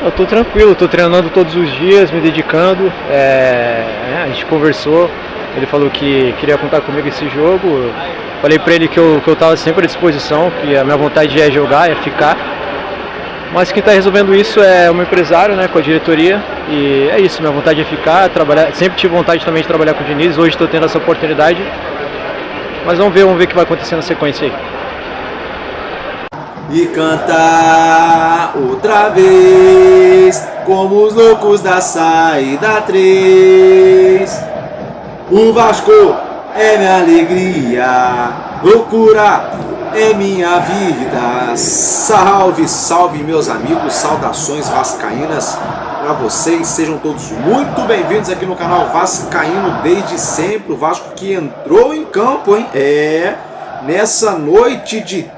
Eu tô tranquilo, tô treinando todos os dias, me dedicando. A gente conversou, ele falou que queria contar comigo esse jogo. Eu falei pra ele que eu tava sempre à disposição, que a minha vontade é jogar, é ficar. Mas quem tá resolvendo isso é o meu empresário, né, com a diretoria. E é isso, minha vontade é ficar, trabalhar. Sempre tive vontade também de trabalhar com o Diniz, hoje estou tendo essa oportunidade. Mas vamos ver o que vai acontecer na sequência aí. E cantar outra vez, como os loucos da saída 3. O Vasco é minha alegria, loucura é minha vida. Salve, salve meus amigos, saudações vascaínas para vocês. Sejam todos muito bem-vindos aqui no canal Vascaíno desde sempre. O Vasco que entrou em campo, hein? Nessa noite de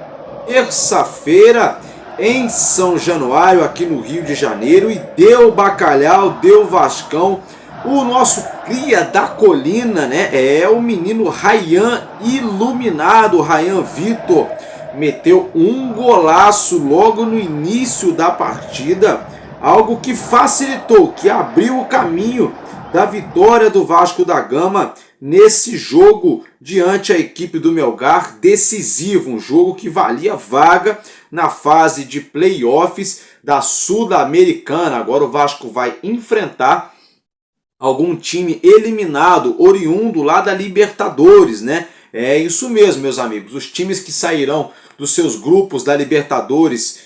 terça-feira em São Januário, aqui no Rio de Janeiro, e deu bacalhau, deu Vascão. O nosso cria da colina, né? O menino Ryan iluminado, Ryan Vitor, meteu um golaço logo no início da partida, algo que facilitou, que abriu o caminho da vitória do Vasco da Gama nesse jogo diante a equipe do Melgar, decisivo, um jogo que valia vaga na fase de playoffs da Sul-Americana. Agora o Vasco vai enfrentar algum time eliminado, oriundo lá da Libertadores, né? É isso mesmo, meus amigos, os times que sairão dos seus grupos da Libertadores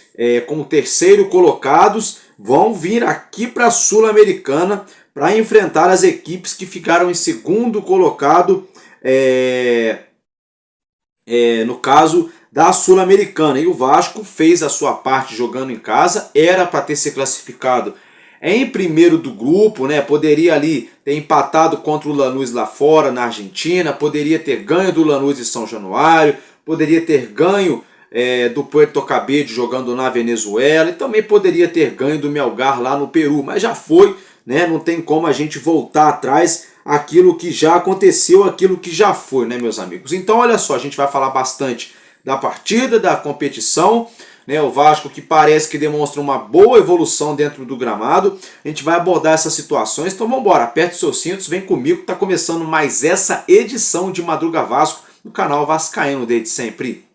como terceiro colocados vão vir aqui para a Sul-Americana para enfrentar as equipes que ficaram em segundo colocado, no caso da Sul-Americana. E o Vasco fez a sua parte jogando em casa, era para ter se classificado em primeiro do grupo, né? Poderia ali ter empatado contra o Lanús lá fora, na Argentina, poderia ter ganho do Lanús em São Januário, poderia ter ganho do Puerto Cabello jogando na Venezuela, e também poderia ter ganho do Melgar lá no Peru, mas já foi, né? Não tem como a gente voltar atrás aquilo que já aconteceu, aquilo que já foi, né, meus amigos? Então, olha só, a gente vai falar bastante da partida, da competição, né? O Vasco que parece que demonstra uma boa evolução dentro do gramado. A gente vai abordar essas situações, então vamos embora, aperte os seus cintos, vem comigo, tá começando mais essa edição de Madruga Vasco no canal Vascaíno desde sempre.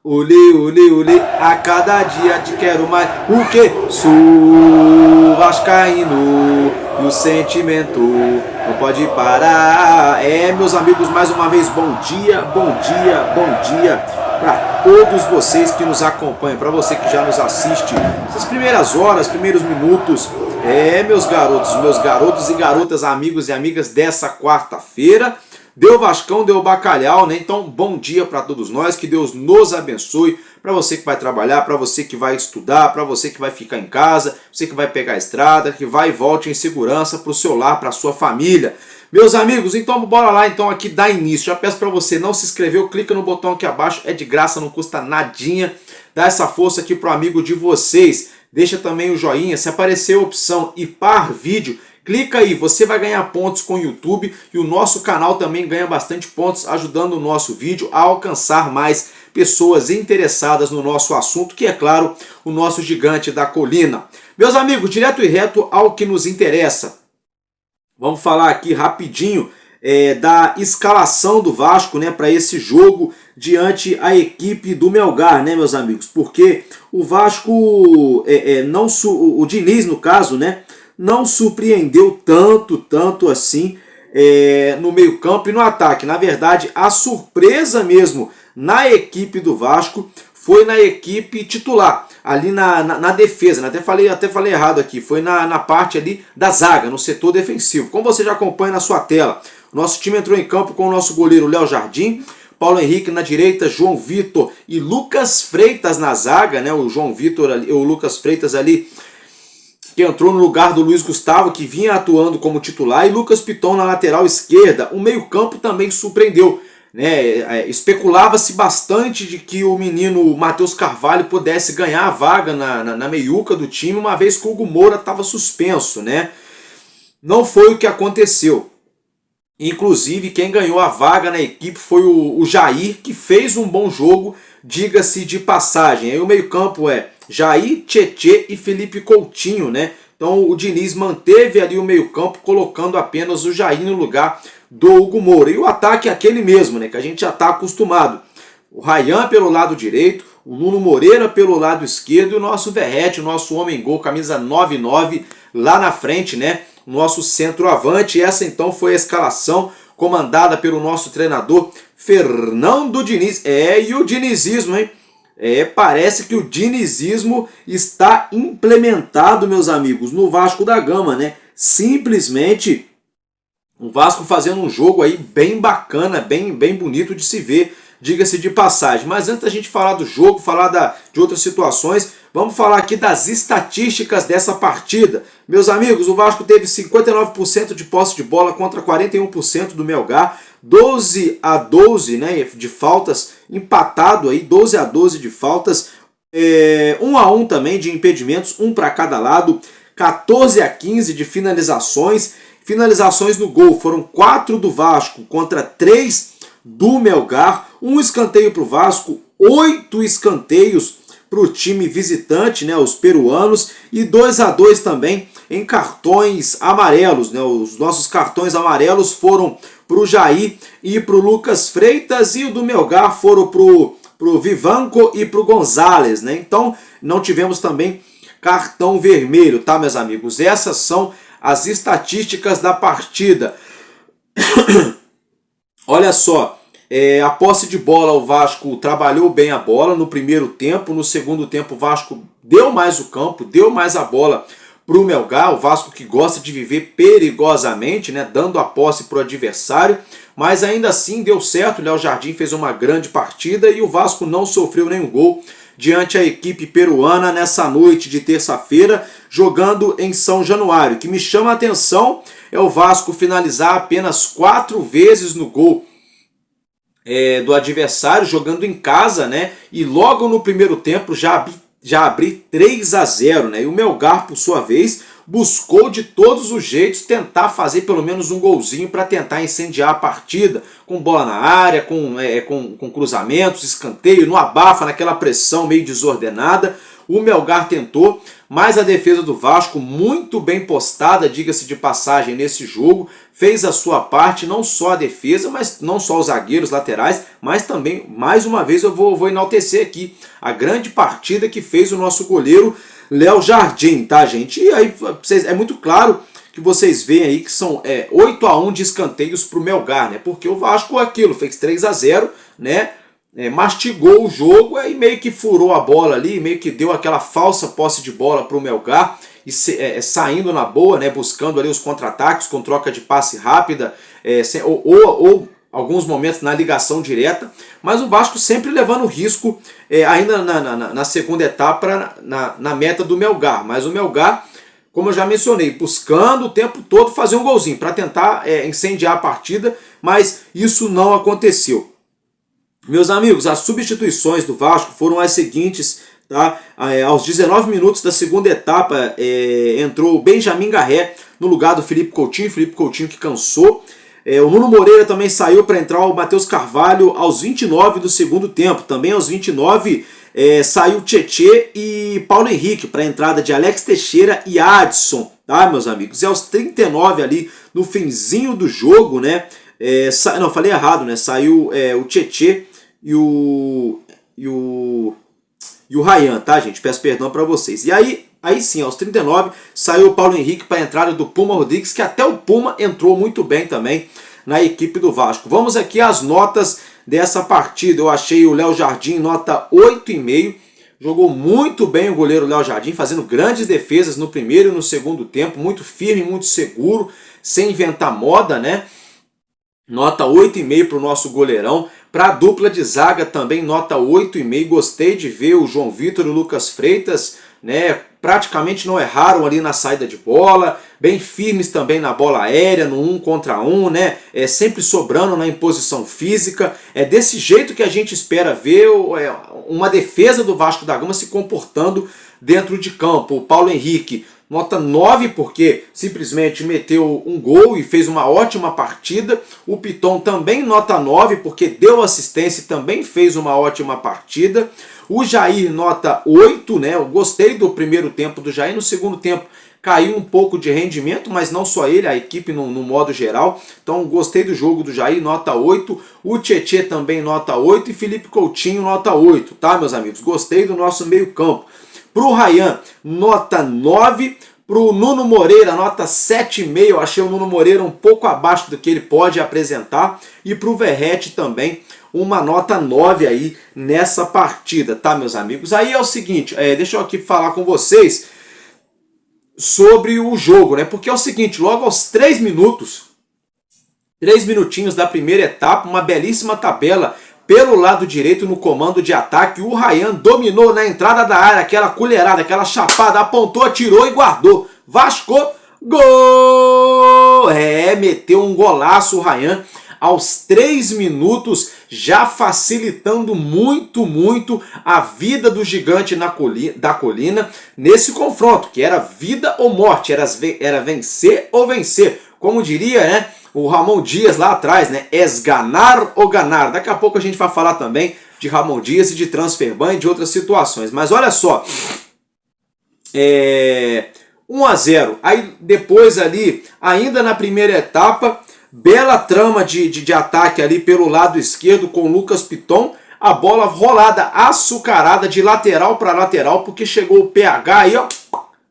Olê, olê, olê, a cada dia te quero mais. O que? Sou vascaíno e o sentimento não pode parar. Meus amigos, mais uma vez, bom dia, bom dia, bom dia para todos vocês que nos acompanham, para você que já nos assiste essas primeiras horas, primeiros minutos. Meus garotos e garotas, amigos e amigas dessa quarta-feira. Deu Vascão, deu bacalhau, né? Então, bom dia para todos nós, que Deus nos abençoe, para você que vai trabalhar, para você que vai estudar, para você que vai ficar em casa, você que vai pegar a estrada, que vai e volte em segurança para o seu lar, para a sua família. Meus amigos, então bora lá então aqui dar início. Já peço para você, não se inscreveu, clica no botão aqui abaixo, é de graça, não custa nadinha. Dá essa força aqui pro amigo de vocês. Deixa também o joinha, se aparecer a opção ir par vídeo, clica aí, você vai ganhar pontos com o YouTube e o nosso canal também ganha bastante pontos ajudando o nosso vídeo a alcançar mais pessoas interessadas no nosso assunto, que é claro, o nosso gigante da colina. Meus amigos, direto e reto ao que nos interessa. Vamos falar aqui rapidinho da escalação do Vasco, né, para esse jogo diante a equipe do Melgar, né, meus amigos? Porque o Vasco, o Diniz no caso, né, não surpreendeu tanto assim no meio campo e no ataque. Na verdade, a surpresa mesmo na equipe do Vasco foi na equipe titular, ali na defesa, né? Até falei errado aqui, foi na parte ali da zaga, no setor defensivo. Como você já acompanha na sua tela, o nosso time entrou em campo com o nosso goleiro Léo Jardim, Paulo Henrique na direita, João Vitor e Lucas Freitas na zaga, né? O João Vitor, o Lucas Freitas ali, que entrou no lugar do Luiz Gustavo, que vinha atuando como titular, e Lucas Piton na lateral esquerda. O meio-campo também surpreendeu, né? Especulava-se bastante de que o menino Matheus Carvalho pudesse ganhar a vaga na meiuca do time, uma vez que o Hugo Moura estava suspenso, né? Não foi o que aconteceu. Inclusive, quem ganhou a vaga na equipe foi o Jair, que fez um bom jogo, diga-se de passagem. Aí o meio-campo é Jair, Tietê e Felipe Coutinho, né? Então o Diniz manteve ali o meio-campo, colocando apenas o Jair no lugar do Hugo Moura. E o ataque é aquele mesmo, né? Que a gente já está acostumado. O Ryan pelo lado direito, o Nuno Moreira pelo lado esquerdo e o nosso Verratti, o nosso homem-gol, camisa 99, lá na frente, né? Nosso centroavante. Essa então foi a escalação comandada pelo nosso treinador Fernando Diniz. E o dinizismo, hein? Parece que o dinizismo está implementado, meus amigos, no Vasco da Gama, né? Simplesmente o Vasco fazendo um jogo aí bem bacana, bem bonito de se ver, diga-se de passagem. Mas antes da gente falar do jogo, falar de outras situações, vamos falar aqui das estatísticas dessa partida. Meus amigos, o Vasco teve 59% de posse de bola contra 41% do Melgar, 12-12, né, de faltas, empatado aí, 12-12 de faltas, 1-1 também de impedimentos, um para cada lado, 14-15 de finalizações. Finalizações no gol foram 4 do Vasco contra 3 do Melgar, um escanteio para o Vasco, 8 escanteios para o time visitante, né, os peruanos, e 2-2 também em cartões amarelos, né? Os nossos cartões amarelos foram para o Jair e para o Lucas Freitas, e o do Melgar foram para o Vivanco e para o Gonzalez, né? Então não tivemos também cartão vermelho, tá, meus amigos? Essas são as estatísticas da partida. Olha só, a posse de bola, o Vasco trabalhou bem a bola no primeiro tempo. No segundo tempo o Vasco deu mais o campo, deu mais a bola para o Melgar. O Vasco que gosta de viver perigosamente, né, dando a posse para o adversário, mas ainda assim deu certo. O Léo Jardim fez uma grande partida e o Vasco não sofreu nenhum gol diante a equipe peruana nessa noite de terça-feira, jogando em São Januário. O que me chama a atenção é o Vasco finalizar apenas 4 vezes no gol do adversário, jogando em casa, né? E logo no primeiro tempo já abrir 3-0, né? E o Melgar, por sua vez, buscou de todos os jeitos tentar fazer pelo menos um golzinho para tentar incendiar a partida, com bola na área, com cruzamentos, escanteio, no abafa, naquela pressão meio desordenada. O Melgar tentou, mas a defesa do Vasco, muito bem postada, diga-se de passagem, nesse jogo, fez a sua parte, não só a defesa, mas não só os zagueiros laterais, mas também, mais uma vez, eu vou enaltecer aqui a grande partida que fez o nosso goleiro Léo Jardim, tá, gente? E aí é muito claro que vocês veem aí que são 8-1 de escanteios para o Melgar, né? Porque o Vasco fez 3-0, né? Mastigou o jogo e meio que furou a bola ali, meio que deu aquela falsa posse de bola para o Melgar, e saindo na boa, né, buscando ali os contra-ataques com troca de passe rápida, ou alguns momentos na ligação direta, mas o Vasco sempre levando risco ainda na segunda etapa na meta do Melgar. Mas o Melgar, como eu já mencionei, buscando o tempo todo fazer um golzinho para tentar incendiar a partida, mas isso não aconteceu. Meus amigos, as substituições do Vasco foram as seguintes, tá? Aos 19 minutos da segunda etapa, entrou o Benjamin Garré no lugar do Felipe Coutinho que cansou. O Nuno Moreira também saiu para entrar o Matheus Carvalho aos 29 do segundo tempo. Também aos 29 saiu Tietê e Paulo Henrique para a entrada de Alex Teixeira e Adson, tá, meus amigos? E aos 39 ali, no finzinho do jogo, né? Não, falei errado, né? Saiu o Tietê e o Ryan, tá, gente? Peço perdão para vocês. E aí, aí sim, aos 39, saiu o Paulo Henrique para a entrada do Puma Rodrigues, que até o Puma entrou muito bem também na equipe do Vasco. Vamos aqui às notas dessa partida. Eu achei o Léo Jardim nota 8,5. Jogou muito bem o goleiro Léo Jardim, fazendo grandes defesas no primeiro e no segundo tempo, muito firme, muito seguro, sem inventar moda, né? Nota 8,5 para o nosso goleirão. Para a dupla de zaga também nota 8,5. Gostei de ver o João Vitor e o Lucas Freitas, né? Praticamente não erraram ali na saída de bola, bem firmes também na bola aérea, no 1 contra 1, né? Sempre sobrando na imposição física. É desse jeito que a gente espera ver uma defesa do Vasco da Gama se comportando dentro de campo. O Paulo Henrique, nota 9, porque simplesmente meteu um gol e fez uma ótima partida. O Piton também nota 9, porque deu assistência e também fez uma ótima partida. O Jair nota 8, né? Eu gostei do primeiro tempo do Jair. No segundo tempo caiu um pouco de rendimento, mas não só ele, a equipe no modo geral. Então gostei do jogo do Jair, nota 8. O Tietê também nota 8 e Felipe Coutinho nota 8, tá, meus amigos? Gostei do nosso meio campo. Pro Ryan, nota 9. Pro Nuno Moreira, nota 7,5. Achei o Nuno Moreira um pouco abaixo do que ele pode apresentar. E pro Verratti também, uma nota 9 aí nessa partida, tá, meus amigos? Aí é o seguinte, deixa eu aqui falar com vocês sobre o jogo, né? Porque é o seguinte, logo aos 3 minutinhos da primeira etapa, uma belíssima tabela pelo lado direito no comando de ataque. O Ryan dominou na entrada da área, aquela colherada, aquela chapada, apontou, atirou e guardou. Vasco, gol! Meteu um golaço o Ryan aos 3 minutos, já facilitando muito a vida do gigante da colina nesse confronto, que era vida ou morte, era vencer ou vencer. Como diria, né, o Ramon Dias lá atrás, né, esganar ou ganar. Daqui a pouco a gente vai falar também de Ramon Dias e de Transferban e de outras situações. Mas olha só, 1-0. Aí depois ali, ainda na primeira etapa, bela trama de ataque ali pelo lado esquerdo com o Lucas Piton. A bola rolada, açucarada de lateral para lateral, porque chegou o PH aí, ó.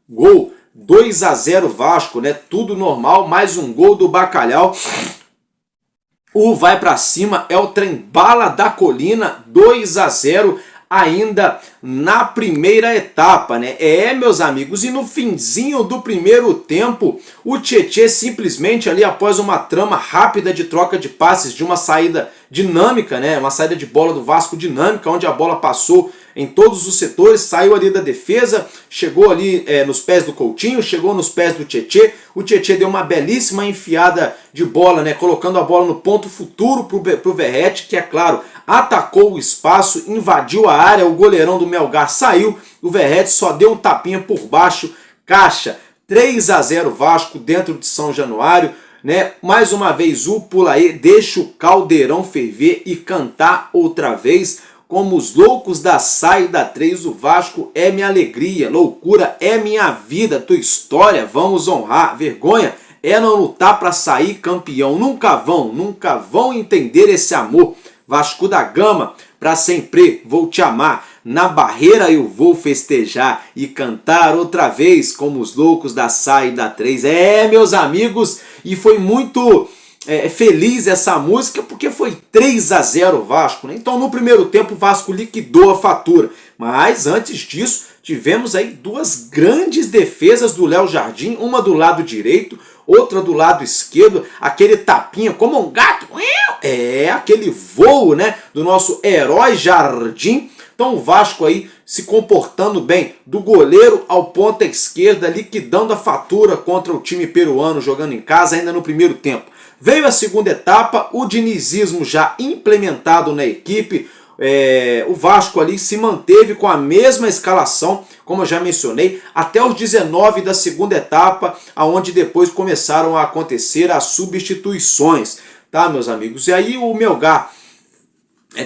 Gol. 2-0 Vasco, né? Tudo normal. Mais um gol do Bacalhau. O vai para cima, é o trem bala da colina. 2-0 ainda na primeira etapa, né? Meus amigos, e no finzinho do primeiro tempo, o Tietê simplesmente ali após uma trama rápida de troca de passes, de uma saída dinâmica, né? Uma saída de bola do Vasco dinâmica, onde a bola passou em todos os setores, saiu ali da defesa, chegou ali nos pés do Coutinho, chegou nos pés do Tietê. O Tietê deu uma belíssima enfiada de bola, né? Colocando a bola no ponto futuro pro Verratti, que é claro, atacou o espaço, invadiu a área, o goleirão do Melgar saiu, o Verratti só deu um tapinha por baixo, caixa. 3-0 Vasco dentro de São Januário, né? Mais uma vez o Pulaê deixa o caldeirão ferver e cantar outra vez. Como os loucos da saída 3, o Vasco é minha alegria, loucura é minha vida, tua história, vamos honrar, vergonha é não lutar para sair campeão, nunca vão entender esse amor. Vasco da Gama, pra sempre vou te amar, na barreira eu vou festejar e cantar outra vez como os loucos da saída 3. Meus amigos, e foi muito feliz essa música porque foi 3-0 Vasco, né? Então no primeiro tempo o Vasco liquidou a fatura, mas antes disso tivemos aí duas grandes defesas do Léo Jardim, uma do lado direito, outra do lado esquerdo, aquele tapinha como um gato, aquele voo, né, do nosso herói Jardim. Então o Vasco aí se comportando bem, do goleiro ao ponta esquerda, liquidando a fatura contra o time peruano, jogando em casa ainda no primeiro tempo. Veio a segunda etapa, o dinizismo já implementado na equipe. O Vasco ali se manteve com a mesma escalação, como eu já mencionei, até os 19 da segunda etapa, aonde depois começaram a acontecer as substituições, tá, meus amigos? E aí o Melgar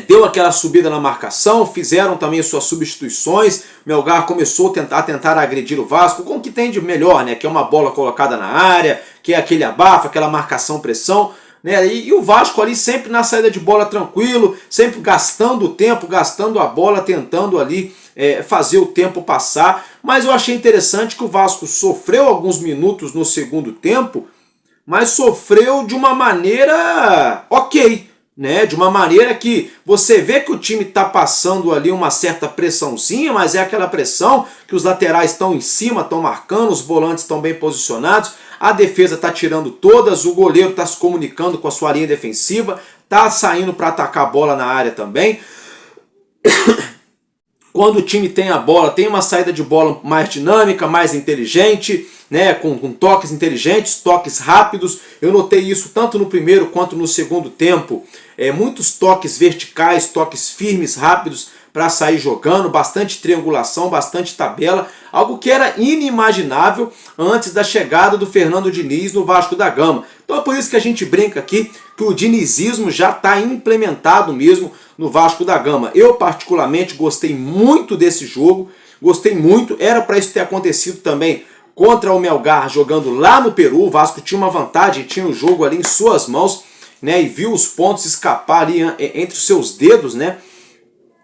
deu aquela subida na marcação, fizeram também suas substituições. O Melgar começou a tentar agredir o Vasco com o que tem de melhor, né? Que é uma bola colocada na área, que é aquele abafa, aquela marcação-pressão, né? E o Vasco ali sempre na saída de bola tranquilo, sempre gastando o tempo, gastando a bola, tentando ali fazer o tempo passar, mas eu achei interessante que o Vasco sofreu alguns minutos no segundo tempo, mas sofreu de uma maneira ok, né? De uma maneira que você vê que o time está passando ali uma certa pressãozinha, mas é aquela pressão que os laterais estão em cima, estão marcando, os volantes estão bem posicionados, a defesa está tirando todas, o goleiro está se comunicando com a sua linha defensiva, está saindo para atacar a bola na área também. Quando o time tem a bola, tem uma saída de bola mais dinâmica, mais inteligente, né, com toques inteligentes, toques rápidos. Eu notei isso tanto no primeiro quanto no segundo tempo. Muitos toques verticais, toques firmes, rápidos para sair jogando, bastante triangulação, bastante tabela, algo que era inimaginável antes da chegada do Fernando Diniz no Vasco da Gama. Então é por isso que a gente brinca aqui que o dinizismo já está implementado mesmo no Vasco da Gama. Eu particularmente gostei muito desse jogo, gostei muito, era para isso ter acontecido também contra o Melgar jogando lá no Peru. O Vasco tinha uma vantagem, tinha o jogo ali em suas mãos, né, e viu os pontos escapar ali entre os seus dedos, né,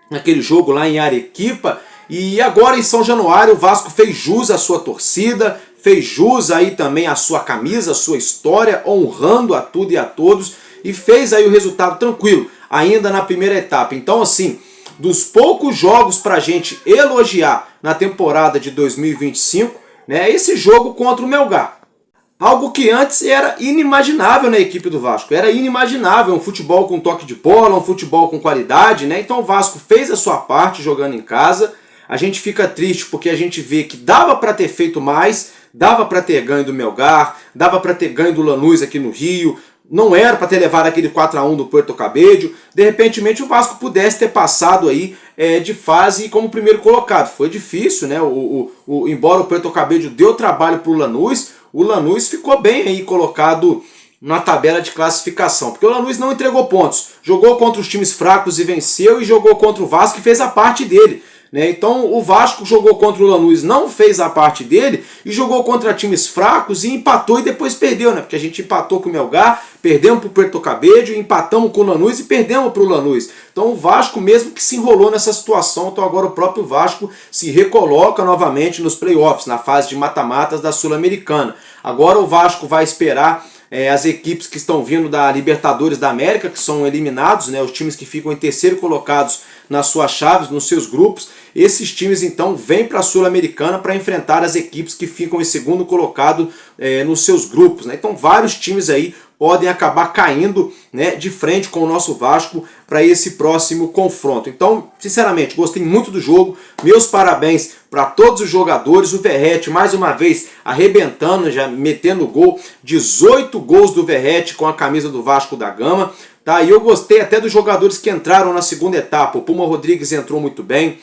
naquele jogo lá em Arequipa. E agora em São Januário o Vasco fez jus à sua torcida, fez jus aí também à sua camisa, à sua história, honrando a tudo e a todos, e fez aí o resultado tranquilo, ainda na primeira etapa. Então assim, dos poucos jogos pra gente elogiar na temporada de 2025, né, esse jogo contra o Melgar. Algo que antes era inimaginável na equipe do Vasco. Era inimaginável um futebol com toque de bola, um futebol com qualidade, né? Então o Vasco fez a sua parte jogando em casa. A gente fica triste porque a gente vê que dava para ter feito mais, dava para ter ganho do Melgar, dava para ter ganho do Lanús aqui no Rio, não era para ter levado aquele 4-1 do Puerto Cabello. De repente o Vasco pudesse ter passado aí de fase como primeiro colocado. Foi difícil, né? Embora o Puerto Cabello deu trabalho para o Lanús ficou bem aí colocado na tabela de classificação, porque o Lanús não entregou pontos, jogou contra os times fracos e venceu, e jogou contra o Vasco e fez a parte dele, né? Então o Vasco jogou contra o Lanús, não fez a parte dele, e jogou contra times fracos e empatou e depois perdeu, né? Porque a gente empatou com o Melgar, perdemos para o Puerto Cabello, empatamos com o Lanús e perdemos para o Lanús. Então o Vasco mesmo que se enrolou nessa situação, então agora o próprio Vasco se recoloca novamente nos playoffs, na fase de mata-matas da Sul-Americana. Agora o Vasco vai esperar as equipes que estão vindo da Libertadores da América, que são eliminados, né, os times que ficam em terceiro colocados nas suas chaves, nos seus grupos. Esses times então vêm para a Sul-Americana para enfrentar as equipes que ficam em segundo colocado nos seus grupos, né? Então vários times aí podem acabar caindo, né, de frente com o nosso Vasco para esse próximo confronto. Então, sinceramente, gostei muito do jogo. Meus parabéns para todos os jogadores. O Verratti, mais uma vez, arrebentando, já metendo gol. 18 gols do Verratti com a camisa do Vasco da Gama. Tá? E eu gostei até dos jogadores que entraram na segunda etapa. O Puma Rodrigues entrou muito bem.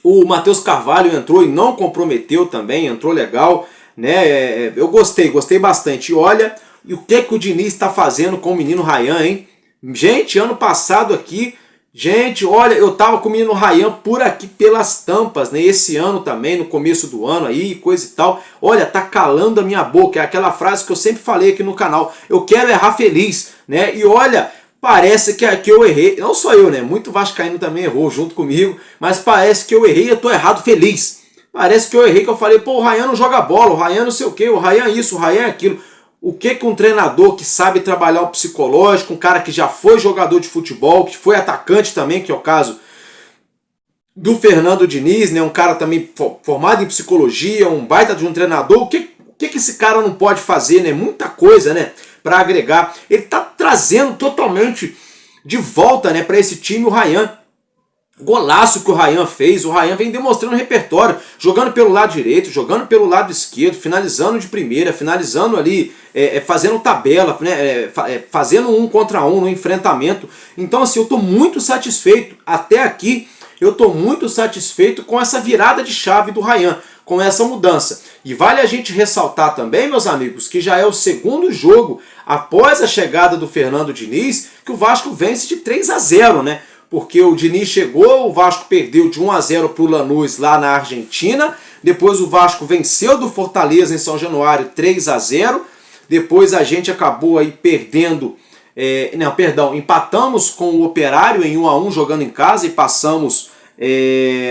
O Matheus Carvalho entrou e não comprometeu também, entrou legal, né? Eu gostei bastante. E olha, e o que o Diniz está fazendo com o menino Ryan, hein? Gente, ano passado aqui, gente, olha, eu tava com o menino Ryan por aqui pelas tampas, né? Esse ano também, no começo do ano aí, coisa e tal. Olha, tá calando a minha boca, é aquela frase que eu sempre falei aqui no canal. Eu quero errar feliz, né? E olha, parece que aqui eu errei, não só eu, né? Muito vascaíno também errou junto comigo, mas parece que eu errei e eu tô errado feliz. Parece que eu errei, que eu falei, pô, o Ryan não joga bola, o Ryan não sei o que, o Ryan isso, o Ryan aquilo. O que um treinador que sabe trabalhar o psicológico, um cara que já foi jogador de futebol, que foi atacante também, que é o caso do Fernando Diniz, né? Um cara também formado em psicologia, um baita de um treinador, o que esse cara não pode fazer, né? Muita coisa, né? Para agregar. Ele tá trazendo totalmente de volta, né, para esse time o Ryan. Golaço que o Ryan fez, o Ryan vem demonstrando repertório, jogando pelo lado direito, jogando pelo lado esquerdo, finalizando de primeira, finalizando ali, fazendo tabela, né, fazendo 1 contra 1 no enfrentamento. Então assim, eu estou muito satisfeito, até aqui eu estou muito satisfeito com essa virada de chave do Ryan, com essa mudança. E vale a gente ressaltar também, meus amigos, que já é o segundo jogo após a chegada do Fernando Diniz, que o Vasco vence de 3-0, né? Porque o Diniz chegou, o Vasco perdeu de 1-0 para o Lanús lá na Argentina, depois o Vasco venceu do Fortaleza em São Januário 3-0, depois a gente acabou aí perdendo, empatamos com o Operário em 1-1 jogando em casa e passamos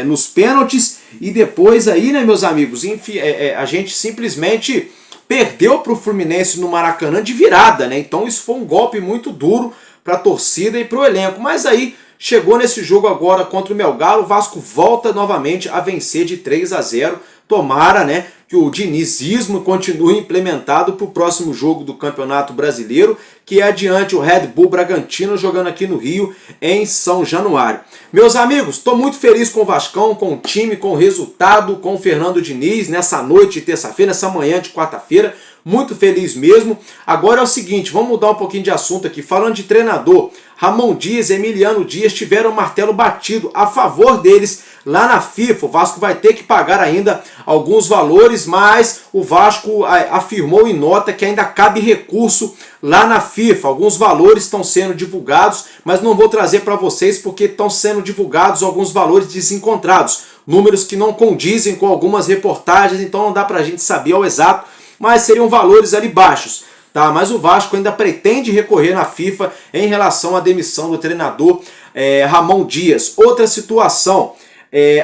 nos pênaltis, e depois aí, né, meus amigos, enfim, a gente simplesmente perdeu para o Fluminense no Maracanã de virada, né? Então isso foi um golpe muito duro para a torcida e para o elenco. Mas aí chegou nesse jogo agora contra o Melgar, o Vasco volta novamente a vencer de 3-0. Tomara, né, que o dinizismo continue implementado para o próximo jogo do Campeonato Brasileiro, que é diante o Red Bull Bragantino, jogando aqui no Rio, em São Januário. Meus amigos, estou muito feliz com o Vascão, com o time, com o resultado, com o Fernando Diniz, nessa noite de terça-feira, nessa manhã de quarta-feira. Muito feliz mesmo. Agora é o seguinte, vamos mudar um pouquinho de assunto aqui. Falando de treinador, Ramon Dias e Emiliano Dias tiveram o martelo batido a favor deles lá na FIFA. O Vasco vai ter que pagar ainda alguns valores, mas o Vasco afirmou em nota que ainda cabe recurso lá na FIFA. Alguns valores estão sendo divulgados, mas não vou trazer para vocês porque estão sendo divulgados alguns valores desencontrados. Números que não condizem com algumas reportagens, então não dá para a gente saber ao exato, mas seriam valores ali baixos. Tá, mas o Vasco ainda pretende recorrer na FIFA em relação à demissão do treinador Ramon Dias. Outra situação,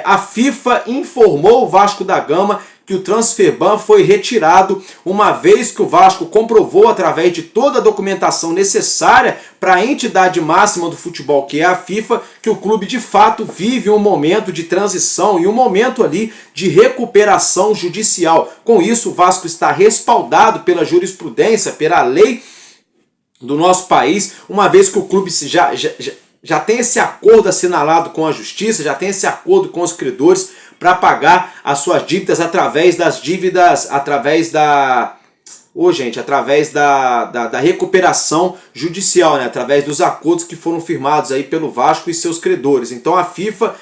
a FIFA informou o Vasco da Gama que o transfer ban foi retirado, uma vez que o Vasco comprovou através de toda a documentação necessária para a entidade máxima do futebol, que é a FIFA, que o clube de fato vive um momento de transição e um momento ali de recuperação judicial. Com isso, o Vasco está respaldado pela jurisprudência, pela lei do nosso país, uma vez que o clube já tem esse acordo assinalado com a justiça, já tem esse acordo com os credores para pagar as suas dívidas através das dívidas, através da recuperação judicial, né? Através dos acordos que foram firmados aí pelo Vasco e seus credores. Então a FIFA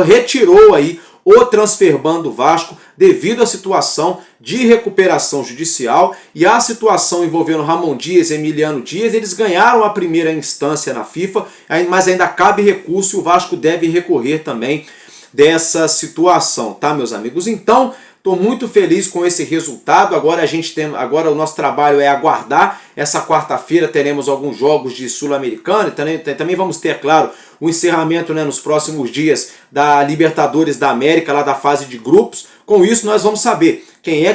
retirou aí o transfer ban do Vasco devido à situação de recuperação judicial e a situação envolvendo Ramon Dias e Emiliano Dias. Eles ganharam a primeira instância na FIFA, mas ainda cabe recurso e o Vasco deve recorrer também dessa situação, tá, meus amigos? Então, estou muito feliz com esse resultado. Agora o nosso trabalho é aguardar. Essa quarta-feira teremos alguns jogos de Sul-Americana e também vamos ter, claro, o encerramento, né, nos próximos dias da Libertadores da América, lá da fase de grupos. Com isso nós vamos saber quem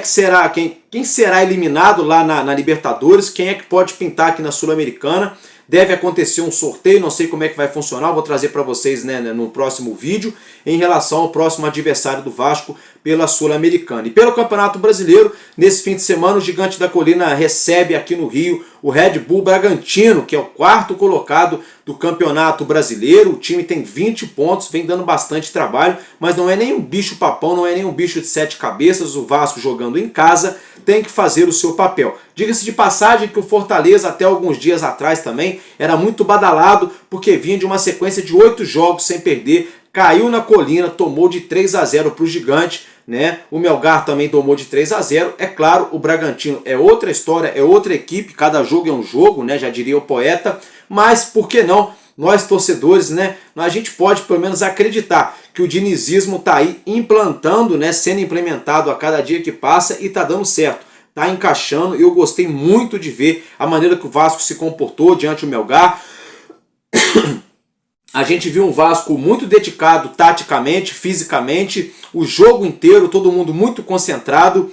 será eliminado lá na Libertadores, quem é que pode pintar aqui na Sul-Americana. Deve acontecer um sorteio, não sei como é que vai funcionar, vou trazer para vocês, né, no próximo vídeo, em relação ao próximo adversário do Vasco pela Sul-Americana. E pelo Campeonato Brasileiro, nesse fim de semana, o Gigante da Colina recebe aqui no Rio o Red Bull Bragantino, que é o 4º colocado do Campeonato Brasileiro. O time tem 20 pontos, vem dando bastante trabalho, mas não é nem um bicho papão, não é nem um bicho de 7 cabeças. O Vasco, jogando em casa, tem que fazer o seu papel. Diga-se de passagem que o Fortaleza, até alguns dias atrás também, era muito badalado, porque vinha de uma sequência de 8 jogos sem perder, caiu na Colina, tomou de 3-0 para o Gigante, né? O Melgar também tomou de 3-0. É claro, o Bragantino é outra história, é outra equipe, cada jogo é um jogo, né? Já diria o poeta, mas por que não? Nós torcedores, né? A gente pode pelo menos acreditar que o dinizismo está aí implantando, né? Sendo implementado a cada dia que passa e está dando certo. Está encaixando. Eu gostei muito de ver a maneira que o Vasco se comportou diante do Melgar. A gente viu um Vasco muito dedicado taticamente, fisicamente, o jogo inteiro, todo mundo muito concentrado,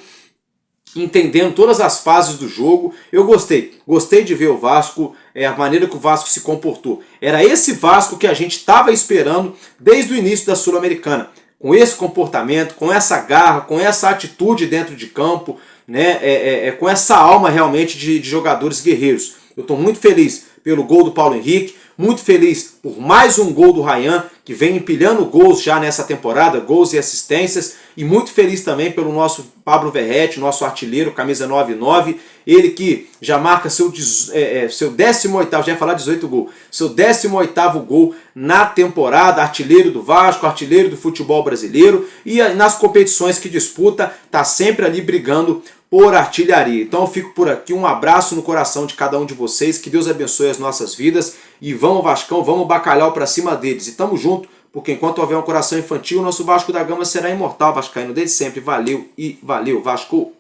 entendendo todas as fases do jogo. Eu gostei de ver o Vasco, a maneira que o Vasco se comportou. Era esse Vasco que a gente estava esperando desde o início da Sul-Americana. Com esse comportamento, com essa garra, com essa atitude dentro de campo, né? Com essa alma realmente de jogadores guerreiros. Eu estou muito feliz pelo gol do Paulo Henrique, muito feliz por mais um gol do Ryan, que vem empilhando gols já nessa temporada, gols e assistências, e muito feliz também pelo nosso Pablo Verratti, nosso artilheiro, camisa 99, ele que já marca seu 18º, já ia falar 18 gol, seu 18º gol na temporada, artilheiro do Vasco, artilheiro do futebol brasileiro, e nas competições que disputa, está sempre ali brigando por artilharia. Então eu fico por aqui, um abraço no coração de cada um de vocês, que Deus abençoe as nossas vidas, e vamos Vascão, vamos bacalhau para cima deles, e tamo junto, porque enquanto houver um coração infantil, o nosso Vasco da Gama será imortal, vascaíno desde sempre. Valeu e valeu, Vasco!